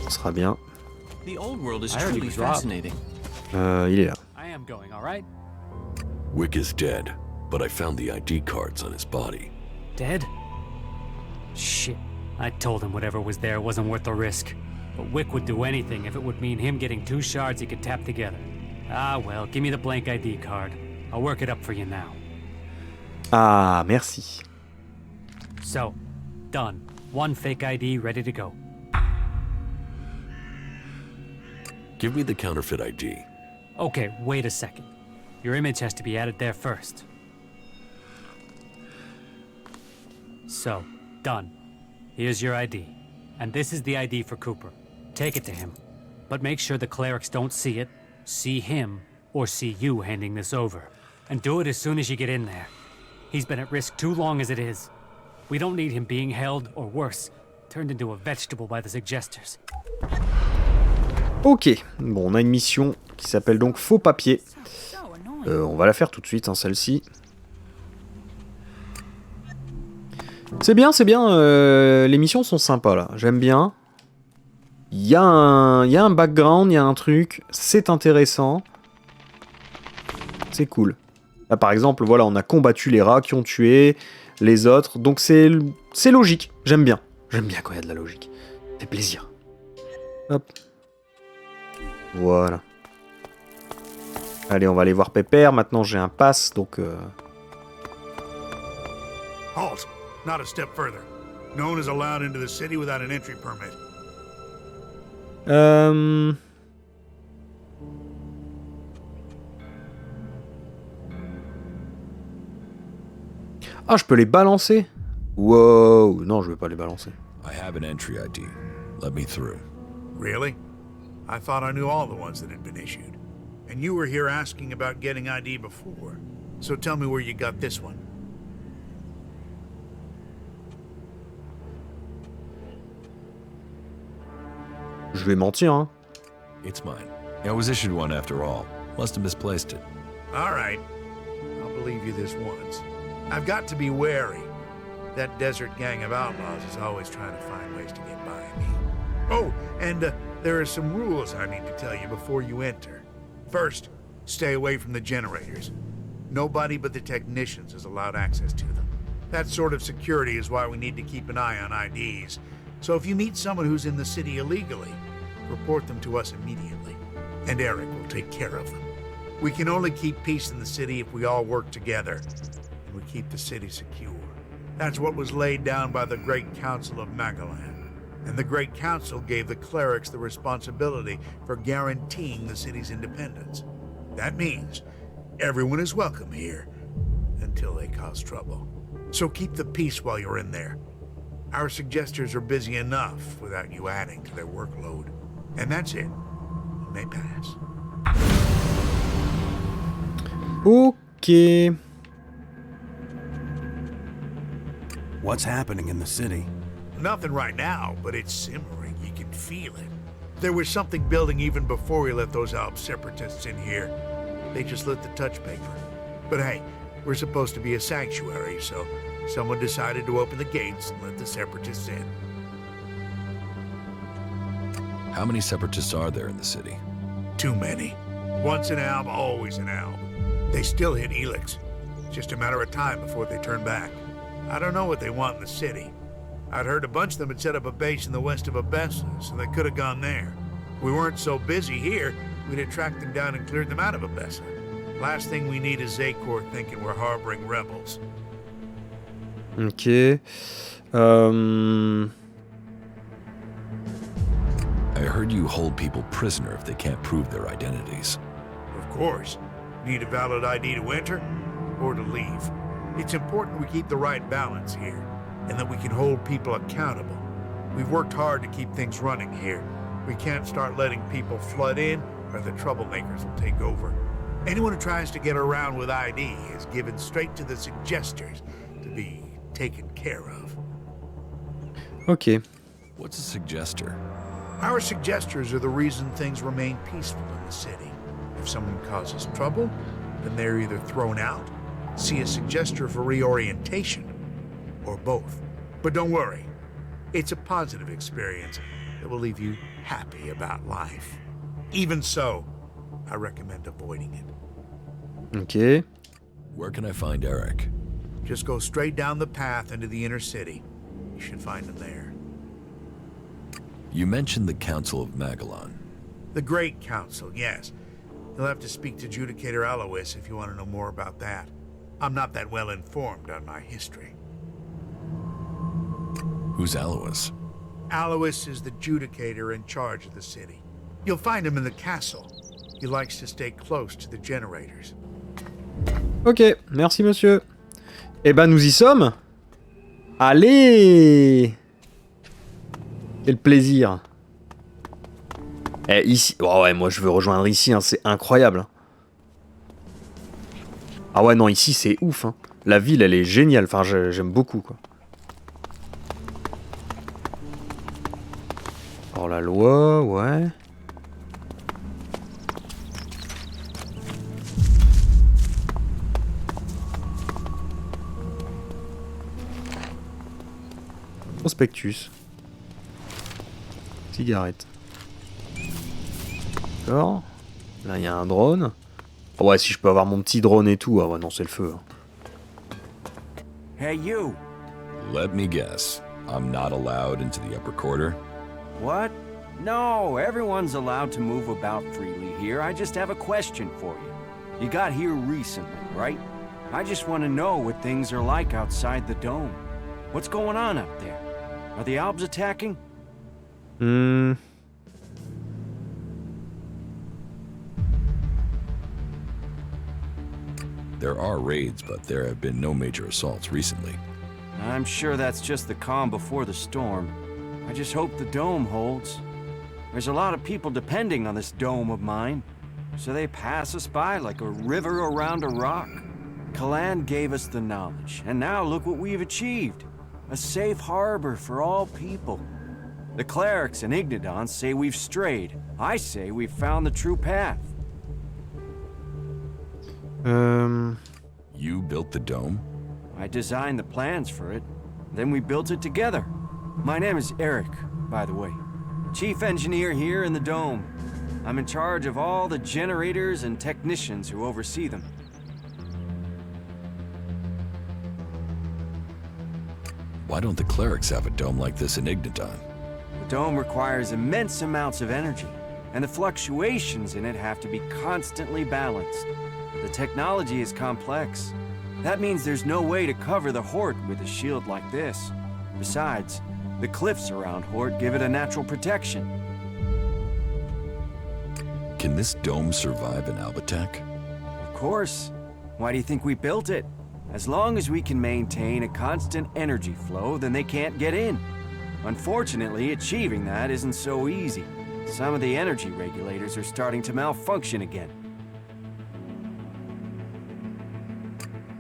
Ce sera bien. The old world is truly fascinating. Il est là. I am going, all right? Wick is dead, but I found the ID cards on his body. Dead? Shit. I told him whatever was there wasn't worth the risk. But Wick would do anything if it would mean him getting 2 shards he could tap together. Ah well, give me the blank ID card. I'll work it up for you now. Ah, merci. So, done. 1 fake ID ready to go. Give me the counterfeit ID. Okay, wait a second. Your image has to be added there first. So, done. Here's your ID. And this is the ID for Cooper. Take it to him. But make sure the clerics don't see it, see him, or see you handing this over. And do it as soon as you get in there. He's been at risk too long as it is. We don't need him being held, or worse, turned into a vegetable by the suggesters. Ok, bon, on a une mission qui s'appelle donc Faux Papier. On va la faire tout de suite, hein, celle-ci. C'est bien, les missions sont sympas, là. J'aime bien. Il y a un background, il y a un truc. C'est intéressant. C'est cool. Là, par exemple, voilà, on a combattu les rats qui ont tué les autres. Donc c'est logique. J'aime bien. J'aime bien quand il y a de la logique. Ça fait plaisir. Hop. Voilà. Allez, on va aller voir Pépère. Maintenant, j'ai un pass, donc... Halt! Not a step further. No one is allowed into the city without an entry permit. Ah, je peux les balancer? Wow, non, je vais pas les balancer. I have an entry ID. Let me through. Really? I thought I knew all the ones that had been issued. And you were here asking about getting ID before. So tell me where you got this one. Je vais mentir, hein. It's mine. I was issued one after all. Must have misplaced it. All right. I'll believe you this once. I've got to be wary. That desert gang of outlaws is always trying to find ways to get by me. Oh, and there are some rules I need to tell you before you enter. First, stay away from the generators. Nobody but the technicians is allowed access to them. That sort of security is why we need to keep an eye on IDs. So if you meet someone who's in the city illegally, report them to us immediately, and Eric will take care of them. We can only keep peace in the city if we all work together, and we keep the city secure. That's what was laid down by the Great Council of Magalan. And the Great Council gave the clerics the responsibility for guaranteeing the city's independence. That means everyone is welcome here, until they cause trouble. So keep the peace while you're in there. Our suggesters are busy enough without you adding to their workload. And that's it. You may pass. Ok. What's happening in the city? Nothing right now, but it's simmering. You can feel it. There was something building even before we let those Alp separatists in here. They just lit the touch paper. But hey, We're supposed to be a sanctuary, so someone decided to open the gates and let the Separatists in. How many Separatists are there in the city? Too many. Once an alb, always an alb. They still hit Elix. It's just a matter of time before they turn back. I don't know what they want in the city. I'd heard a bunch of them had set up a base in the west of Abessa, so they could have gone there. If we weren't so busy here, we'd have tracked them down and cleared them out of Abessa. Last thing we need is Zakor thinking we're harboring rebels. Ok. I heard you hold people prisoner if they can't prove their identities. Of course. Need a valid ID to enter or to leave. It's important we keep the right balance here, and that we can hold people accountable. We've worked hard to keep things running here. We can't start letting people flood in, or the troublemakers will take over. Anyone who tries to get around with ID is given straight to the suggesters to be taken care of. Ok. What's a suggester? Our suggesters are the reason things remain peaceful in the city. If someone causes trouble, then they're either thrown out, see a suggester for reorientation, or both. But don't worry, it's a positive experience that will leave you happy about life. Even so, I recommend avoiding it. Ok. Where can I find Eric? Just go straight down the path into the inner city. You should find him there. You mentioned the Council of Magellan. The Great Council, yes. You'll have to speak to Judicator Alois if you want to know more about that. I'm not that well informed on my history. Who's Alois? Alois is the Judicator in charge of the city. You'll find him in the castle. He likes to stay close to the generators. Ok, merci monsieur. Eh ben nous y sommes. Allez. Quel plaisir. Eh ici, oh ouais, moi je veux rejoindre ici, hein, c'est incroyable. Ah ouais non, ici c'est ouf, hein. La ville elle est géniale, enfin j'aime beaucoup quoi. Hors la loi, ouais. Prospectus. Cigarette. D'accord. Là, il y a un drone. Oh ouais, si je peux avoir mon petit drone et tout. Ah ouais, non, c'est le feu. Hein. Hey, you! Let me guess. I'm not allowed into the upper quarter? What? No, everyone's allowed to move about freely here. I just have a question for you. You got here recently, right? I just want to know what things are like outside the dome. What's going on out there? Are the Albs attacking? There are raids, but there have been no major assaults recently. I'm sure that's just the calm before the storm. I just hope the dome holds. There's a lot of people depending on this dome of mine, so they pass us by like a river around a rock. Kalan gave us the knowledge, and now look what we've achieved. A safe harbor for all people. The clerics and Ignodons say we've strayed. I say we've found the true path. You built the dome? I designed the plans for it. Then we built it together. My name is Eric, by the way. Chief engineer here in the dome. I'm in charge of all the generators and technicians who oversee them. Why don't the clerics have a dome like this in Ignodon? The dome requires immense amounts of energy, and the fluctuations in it have to be constantly balanced. The technology is complex. That means there's no way to cover the Hort with a shield like this. Besides, the cliffs around Hort give it a natural protection. Can this dome survive an Alb attack? Of course. Why do you think we built it? As long as we can maintain a constant energy flow, then they can't get in. Unfortunately, achieving that isn't so easy. Some of the energy regulators are starting to malfunction again.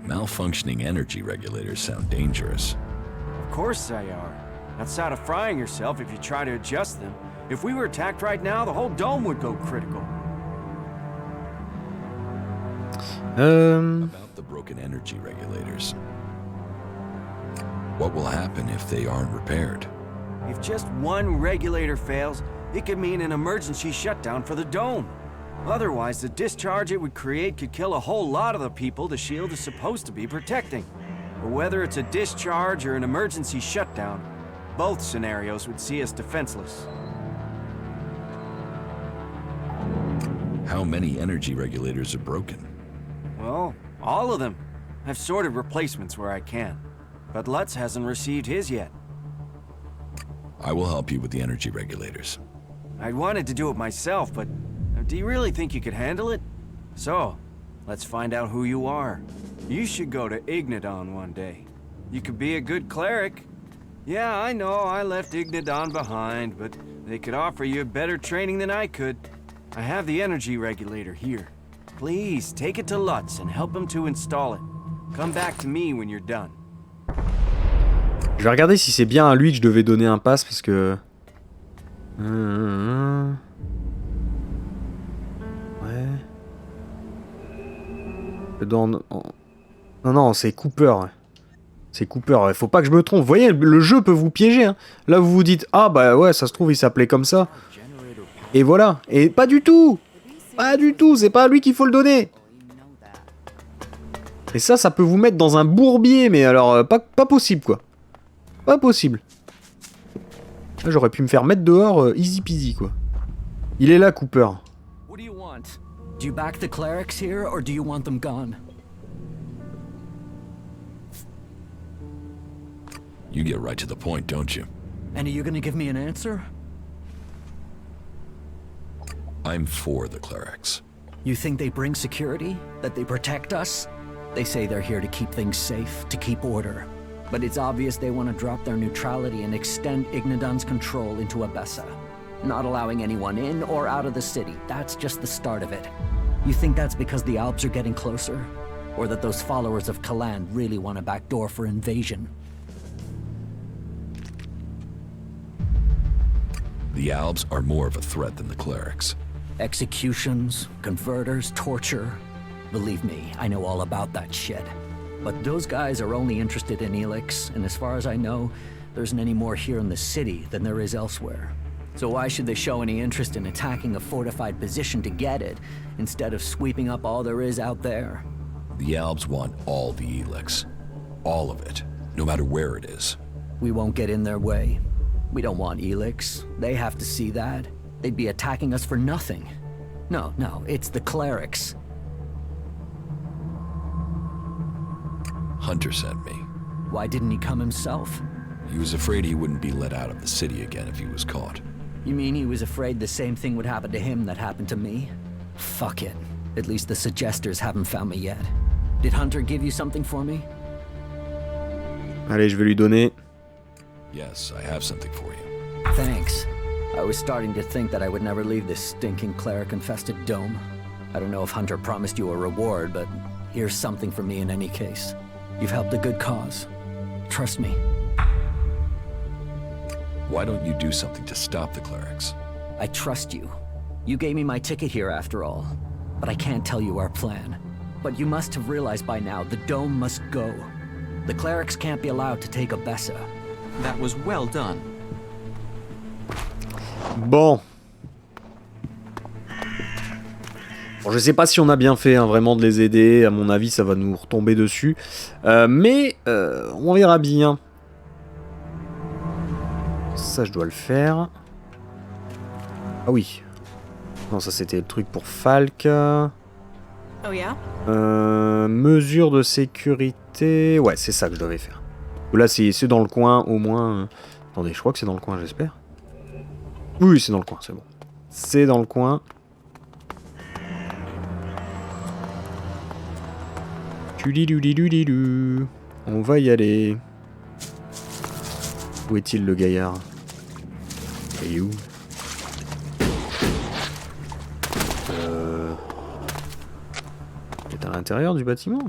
Malfunctioning energy regulators sound dangerous. Of course they are. Outside of frying yourself if you try to adjust them. If we were attacked right now, the whole dome would go critical. About the broken energy regulators. What will happen if they aren't repaired? If just one regulator fails, it could mean an emergency shutdown for the dome. Otherwise, the discharge it would create could kill a whole lot of the people the shield is supposed to be protecting. But whether it's a discharge or an emergency shutdown, both scenarios would see us defenseless. How many energy regulators are broken? Well, all of them. I've sorted replacements where I can. But Lutz hasn't received his yet. I will help you with the energy regulators. I wanted to do it myself, but do you really think you could handle it? So, let's find out who you are. You should go to Ignadon one day. You could be a good cleric. Yeah, I know I left Ignadon behind, but they could offer you better training than I could. I have the energy regulator here. Please, take it to Lutz and help him to install it. Come back to me when you're done. Je vais regarder si c'est bien à lui que je devais donner un pass parce que... Ouais... Non, c'est Cooper. C'est Cooper, faut pas que je me trompe. Vous voyez, le jeu peut vous piéger. Hein. Là, vous vous dites, ah bah ouais, ça se trouve, il s'appelait comme ça. Et voilà. Et pas du tout. Pas du tout, c'est pas à lui qu'il faut le donner. Et ça peut vous mettre dans un bourbier, mais alors, pas possible, quoi. Pas possible. Là, j'aurais pu me faire mettre dehors easy peasy, quoi. Il est là, Cooper. What do you want? Do you back the clerics here, or do you want them gone? You get right to the point, don't you? And are you gonna give me an answer? I'm for the clerics. You think they bring security? That they protect us? They say they're here to keep things safe, to keep order. But it's obvious they want to drop their neutrality and extend Ignadon's control into Abessa. Not allowing anyone in or out of the city. That's just the start of it. You think that's because the Alps are getting closer? Or that those followers of Kalan really want a backdoor for invasion? The Albs are more of a threat than the clerics. Executions, converters, torture. Believe me, I know all about that shit. But those guys are only interested in Elix, and as far as I know, there isn't any more here in the city than there is elsewhere. So why should they show any interest in attacking a fortified position to get it, instead of sweeping up all there is out there? The Albs want all the Elix. All of it, no matter where it is. We won't get in their way. We don't want Elix. They have to see that. They'd be attacking us for nothing. No, it's the clerics. Hunter sent me. Why didn't he come himself? He was afraid he wouldn't be let out of the city again if he was caught. You mean he was afraid the same thing would happen to him that happened to me? Fuck it. At least the suggesters haven't found me yet. Did Hunter give you something for me? Allez, je vais lui donner. Yes, I have something for you. Thanks. I was starting to think that I would never leave this stinking cleric-infested dome. I don't know if Hunter promised you a reward, but here's something for me in any case. You've helped a good cause. Trust me. Why don't you do something to stop the clerics? I trust you. You gave me my ticket here after all. But I can't tell you our plan. But you must have realized by now the dome must go. The clerics can't be allowed to take Abessa. That was well done. Bon, je sais pas si on a bien fait hein, vraiment de les aider, à mon avis ça va nous retomber dessus, mais on verra bien. Ça je dois le faire. Ah oui. Non ça c'était le truc pour Falk. Oh yeah? Mesure de sécurité, ouais c'est ça que je devais faire. Là c'est dans le coin au moins. Attendez, je crois que c'est dans le coin j'espère. Oui, c'est dans le coin, c'est bon. C'est dans le coin. On va y aller. Où est-il le gaillard? Et où? C'est à l'intérieur du bâtiment?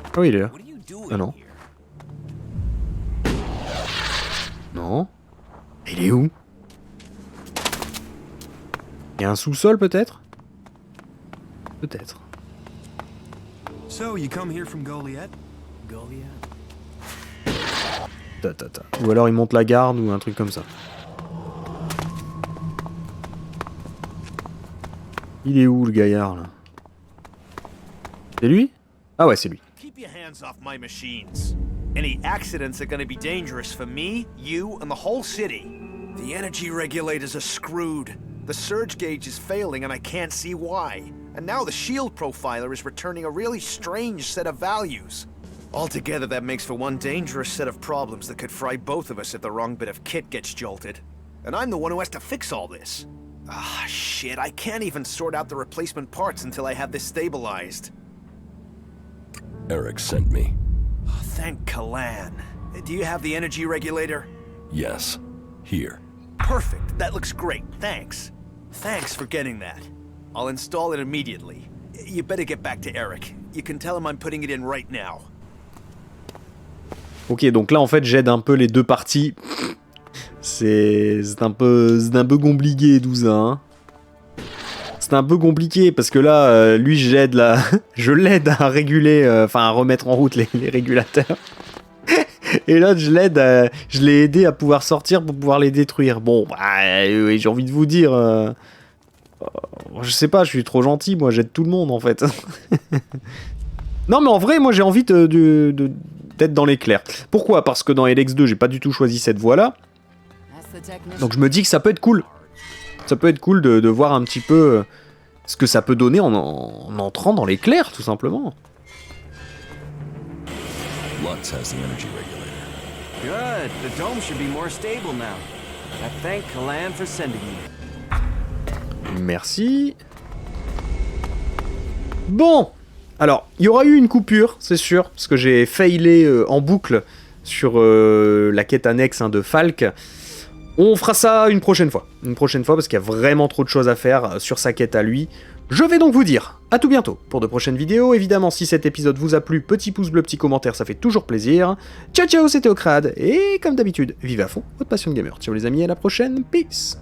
Ah oui, il est là. Ah non. Non. Il est où? Il y a un sous-sol peut-être? Peut-être. So, you come here from Goliath? Ou alors il monte la garde ou un truc comme ça. Il est où le gaillard là? C'est lui? Ah ouais, c'est lui. Keep your hands off my machines. Any accidents are gonna be dangerous for me, you, and the whole city. The energy regulators are screwed. The surge gauge is failing and I can't see why. And now the shield profiler is returning a really strange set of values. Altogether, that makes for one dangerous set of problems that could fry both of us if the wrong bit of kit gets jolted. And I'm the one who has to fix all this. Ah, shit, I can't even sort out the replacement parts until I have this stabilized. Eric sent me. Oh, thank Kalan. Do you have the energy regulator? Yes. Here. Perfect. That looks great. Thanks. Thanks for getting that. I'll install it immediately. You better get back to Eric. You can tell him I'm putting it in right now. Ok, donc là en fait j'aide un peu les deux parties. C'est un peu compliqué tout ça. Hein. C'est un peu compliqué parce que là, lui je l'aide à réguler, enfin à remettre en route les régulateurs. Et là je l'ai aidé à pouvoir sortir pour pouvoir les détruire. Bon, bah, j'ai envie de vous dire, je sais pas, je suis trop gentil, moi j'aide tout le monde en fait. Non mais en vrai, moi j'ai envie d'être dans l'éclair. Pourquoi? Parce que dans Elex 2, j'ai pas du tout choisi cette voie-là. Donc je me dis que ça peut être cool. Ça peut être cool de voir un petit peu ce que ça peut donner en entrant dans l'éclair, tout simplement. Lutz has the energy regulator. Good. The dome should be more stable now. I thank Kalan for sending me. Merci. Bon. Alors, il y aura eu une coupure, c'est sûr, parce que j'ai failé en boucle sur la quête annexe de Falk. On fera ça une prochaine fois. Une prochaine fois, parce qu'il y a vraiment trop de choses à faire sur sa quête à lui. Je vais donc vous dire à tout bientôt pour de prochaines vidéos. Évidemment, si cet épisode vous a plu, petit pouce bleu, petit commentaire, ça fait toujours plaisir. Ciao ciao, c'était Ocrad, et comme d'habitude, vive à fond votre passion de gamer. Ciao les amis, à la prochaine, peace.